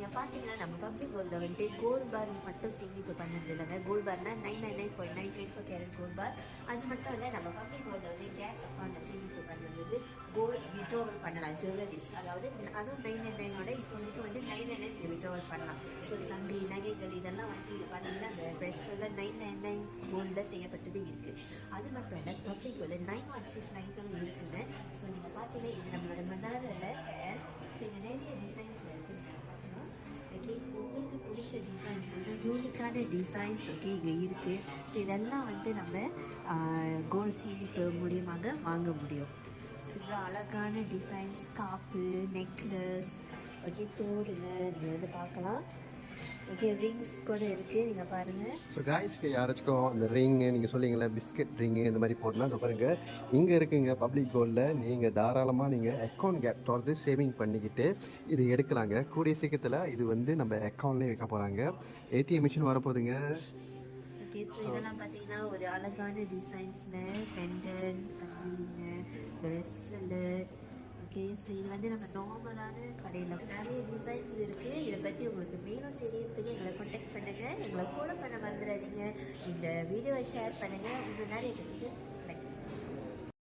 நீங்கள் பார்த்தீங்கன்னா நம்ம பப்ளிக் கோல்டில் வந்துட்டு கோல்ட் பார் மட்டும் சேமிப்பு பண்ணுறது இல்லைங்க. கோல்ட் பார்னா 999.924 கேரட் கோல்ட் பார். அது மட்டும் இல்லை, நம்ம பப்ளிக் கோல்டில் வந்து கேட் அக்கௌண்ட்டில் சேமிப்பு பண்ணுறது கோல்ட் விட்ரோவல் பண்ணலாம். ஜுவல்லரிஸ் அதாவது அதுவும் 999ஓட இப்போ வரைக்கும் வந்து 999 விட்ரோவல் பண்ணலாம். ஸோ சங்கி நகைகள் இதெல்லாம் வந்து பார்த்தீங்கன்னா அந்த ப்ரெஸ்ஸில் 999 கோல்டில் செய்யப்பட்டது இருக்குது. அது மட்டும் இல்லை, பப்ளிக் கோல்டு 916 இருக்குங்க. ஸோ நீங்கள் பார்த்தீங்கன்னா இது நம்மளோட மன்னாரில் ஸோ இது நிறைய டிசைன்ஸில் இருக்குது. நீங்கள் பார்க்கணும். ஓகே, உங்களுக்கு பிடிச்ச டிசைன்ஸ் வந்து யூனிக்கான டிசைன்ஸ் ஓகே இங்கே இருக்குது. ஸோ இதெல்லாம் வந்துட்டு நம்ம கோல்ட் சேமிப்பு மூலியமாக வாங்க முடியும். ஸோ இவ்வளோ அழகான டிசைன்ஸ், காப்பு, நெக்லஸ், ஓகே தோடுங்க நீங்கள் வந்து பார்க்கலாம். ஓகே, ரிங்ஸ் கூட இருக்குது, நீங்கள் பாருங்கள். ஸோ காய்ஸ்க்கு யாராச்சும் அந்த ரிங்கு நீங்கள் சொல்லிங்களே பிஸ்கட் ரிங்கு இந்த மாதிரி போடலாம். அதை பாருங்கள் இங்கே இருக்குங்க பப்ளிக் கோல்டில். நீங்கள் தாராளமாக நீங்கள் அக்கௌண்ட் கேப் திறந்து சேவிங் பண்ணிக்கிட்டு இது எடுக்கலாங்க. கூடிய சீக்கிரத்தில் இது வந்து நம்ம அக்கௌண்ட்லேயே வைக்க போகிறாங்க. ஏடிஎம் மிஷின் வரப்போகுதுங்க. ஓகே, ஸோ இதெல்லாம் பார்த்தீங்கன்னா ஒரு அழகான டிசைன்ஸில் பெண்டன் சங்கிலிங்க ட்ரெஸ்ஸில். ஓகே, ஸோ இது வந்து நம்ம நார்மலான கடையில் நிறைய டிசைன்ஸ் இருக்குது. இதை பற்றி உங்களுக்கு மேலும் தெரியறதுக்கு எங்களை கான்டாக்ட் பண்ணுங்கள். எங்களை ஃபாலோ பண்ண மறந்துடாதீங்க. இந்த வீடியோவை ஷேர் பண்ணுங்கள். இன்னும் நிறைய